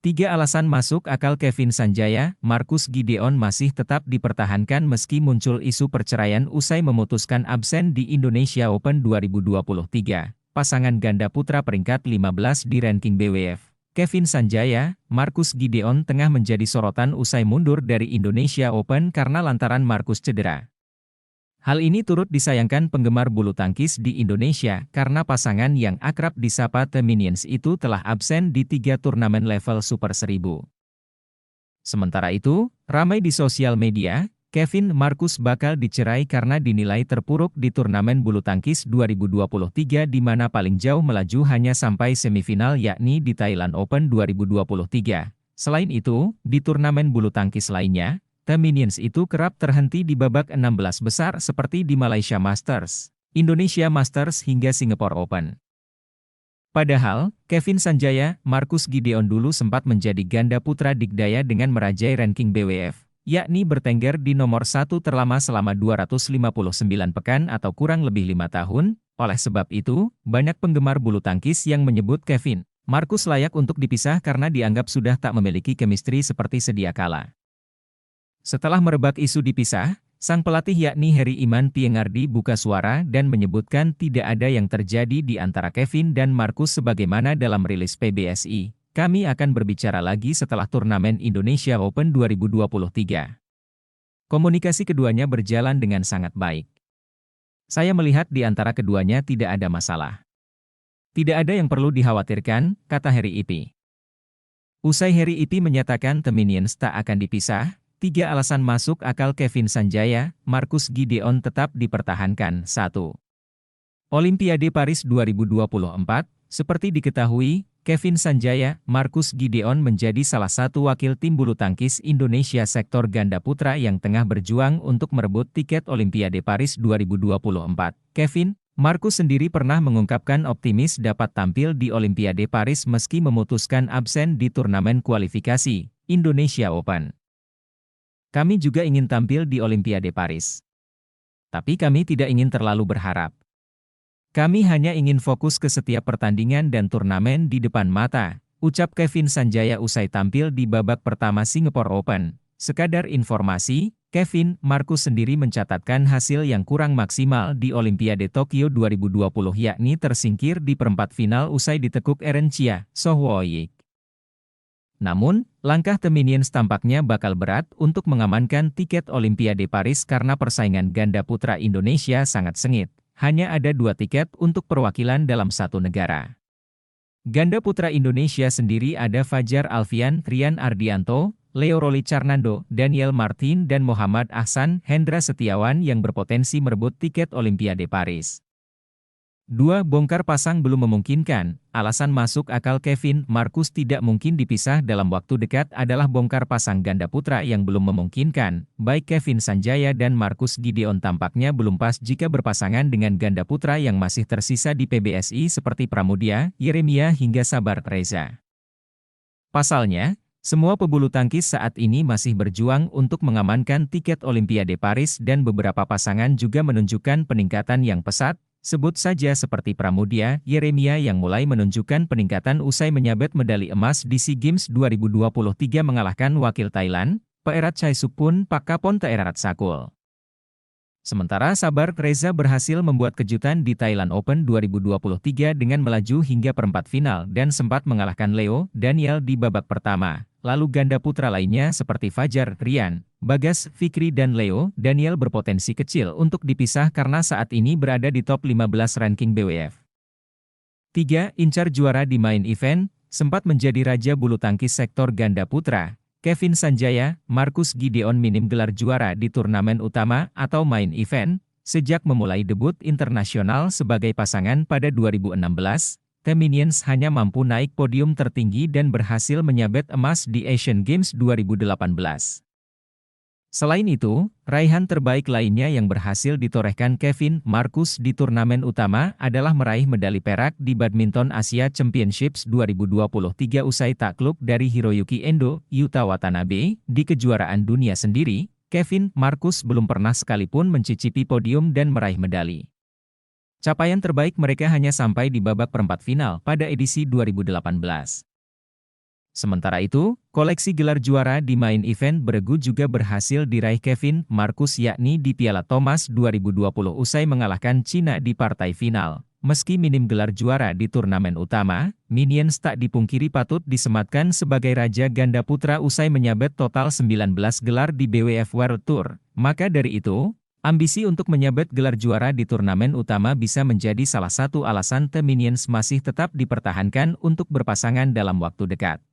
Tiga alasan masuk akal Kevin Sanjaya, Marcus Gideon masih tetap dipertahankan meski muncul isu perceraian usai memutuskan absen di Indonesia Open 2023. Pasangan ganda putra peringkat 15 di ranking BWF. Kevin Sanjaya, Marcus Gideon tengah menjadi sorotan usai mundur dari Indonesia Open karena lantaran Marcus cedera. Hal ini turut disayangkan penggemar bulu tangkis di Indonesia karena pasangan yang akrab disapa The Minions itu telah absen di 3 turnamen level Super 1000. Sementara itu, ramai di sosial media, Kevin Marcus bakal dicerai karena dinilai terpuruk di turnamen bulu tangkis 2023 di mana paling jauh melaju hanya sampai semifinal yakni di Thailand Open 2023. Selain itu, di turnamen bulu tangkis lainnya, The Minions itu kerap terhenti di babak 16 besar seperti di Malaysia Masters, Indonesia Masters hingga Singapore Open. Padahal, Kevin Sanjaya, Marcus Gideon dulu sempat menjadi ganda putra dikdaya dengan merajai ranking BWF, yakni bertengger di nomor 1 terlama selama 259 pekan atau kurang lebih 5 tahun. Oleh sebab itu, banyak penggemar bulu tangkis yang menyebut Kevin Marcus layak untuk dipisah karena dianggap sudah tak memiliki chemistry seperti sedia kala. Setelah merebak isu dipisah, sang pelatih yakni Heri Iman Piengardi buka suara dan menyebutkan tidak ada yang terjadi di antara Kevin dan Marcus sebagaimana dalam rilis PBSI. Kami akan berbicara lagi setelah turnamen Indonesia Open 2023. Komunikasi keduanya berjalan dengan sangat baik. Saya melihat di antara keduanya tidak ada masalah. Tidak ada yang perlu dikhawatirkan, kata Heri Ipi. Usai Heri Ipi menyatakan The Minions tak akan dipisah, 3 alasan masuk akal Kevin Sanjaya, Marcus Gideon tetap dipertahankan. 1. Olimpiade Paris 2024, seperti diketahui, Kevin Sanjaya, Marcus Gideon menjadi salah satu wakil tim bulu tangkis Indonesia sektor ganda putra yang tengah berjuang untuk merebut tiket Olimpiade Paris 2024. Kevin, Marcus sendiri pernah mengungkapkan optimis dapat tampil di Olimpiade Paris meski memutuskan absen di turnamen kualifikasi Indonesia Open. Kami juga ingin tampil di Olimpiade Paris. Tapi kami tidak ingin terlalu berharap. Kami hanya ingin fokus ke setiap pertandingan dan turnamen di depan mata, ucap Kevin Sanjaya usai tampil di babak pertama Singapore Open. Sekadar informasi, Kevin Marcus sendiri mencatatkan hasil yang kurang maksimal di Olimpiade Tokyo 2020 yakni tersingkir di perempat final usai ditekuk Eren Chia Sohwoyik. Namun, langkah The Minions tampaknya bakal berat untuk mengamankan tiket Olimpiade Paris karena persaingan ganda putra Indonesia sangat sengit. Hanya ada 2 tiket untuk perwakilan dalam satu negara. Ganda putra Indonesia sendiri ada Fajar Alfian, Rian Ardianto, Leo Roli Carnando, Daniel Martin dan Muhammad Ahsan Hendra Setiawan yang berpotensi merebut tiket Olimpiade Paris. 2. Bongkar pasang belum memungkinkan. Alasan masuk akal Kevin Marcus tidak mungkin dipisah dalam waktu dekat adalah bongkar pasang ganda putra yang belum memungkinkan. Baik Kevin Sanjaya dan Marcus Gideon tampaknya belum pas jika berpasangan dengan ganda putra yang masih tersisa di PBSI seperti Pramudia, Yeremia hingga Sabar Reza. Pasalnya, semua pebulu tangkis saat ini masih berjuang untuk mengamankan tiket Olimpiade Paris dan beberapa pasangan juga menunjukkan peningkatan yang pesat. Sebut saja seperti Pramudia, Yeremia yang mulai menunjukkan peningkatan usai menyabet medali emas di SEA Games 2023 mengalahkan wakil Thailand, Peerat Chaisupun Pakapon Teerat Sakul. Sementara Sabar Reza berhasil membuat kejutan di Thailand Open 2023 dengan melaju hingga perempat final dan sempat mengalahkan Leo Daniel di babak pertama. Lalu ganda putra lainnya seperti Fajar, Rian, Bagas, Fikri dan Leo Daniel berpotensi kecil untuk dipisah karena saat ini berada di top 15 ranking BWF. 3. Incar juara di main event, sempat menjadi raja bulu tangkis sektor ganda putra. Kevin Sanjaya, Marcus Gideon minim gelar juara di turnamen utama atau main event, sejak memulai debut internasional sebagai pasangan pada 2016. The Minions hanya mampu naik podium tertinggi dan berhasil menyabet emas di Asian Games 2018. Selain itu, raihan terbaik lainnya yang berhasil ditorehkan Kevin Marcus di turnamen utama adalah meraih medali perak di Badminton Asia Championships 2023 usai takluk dari Hiroyuki Endo, Yuta Watanabe. Di kejuaraan dunia sendiri, Kevin Marcus belum pernah sekalipun mencicipi podium dan meraih medali. Capaian terbaik mereka hanya sampai di babak perempat final pada edisi 2018. Sementara itu, koleksi gelar juara di main event beregu juga berhasil diraih Kevin Marcus yakni di Piala Thomas 2020 usai mengalahkan Cina di partai final. Meski minim gelar juara di turnamen utama, Minions tak dipungkiri patut disematkan sebagai raja ganda putra usai menyabet total 19 gelar di BWF World Tour. Maka dari itu, ambisi untuk menyabet gelar juara di turnamen utama bisa menjadi salah satu alasan The Minions masih tetap dipertahankan untuk berpasangan dalam waktu dekat.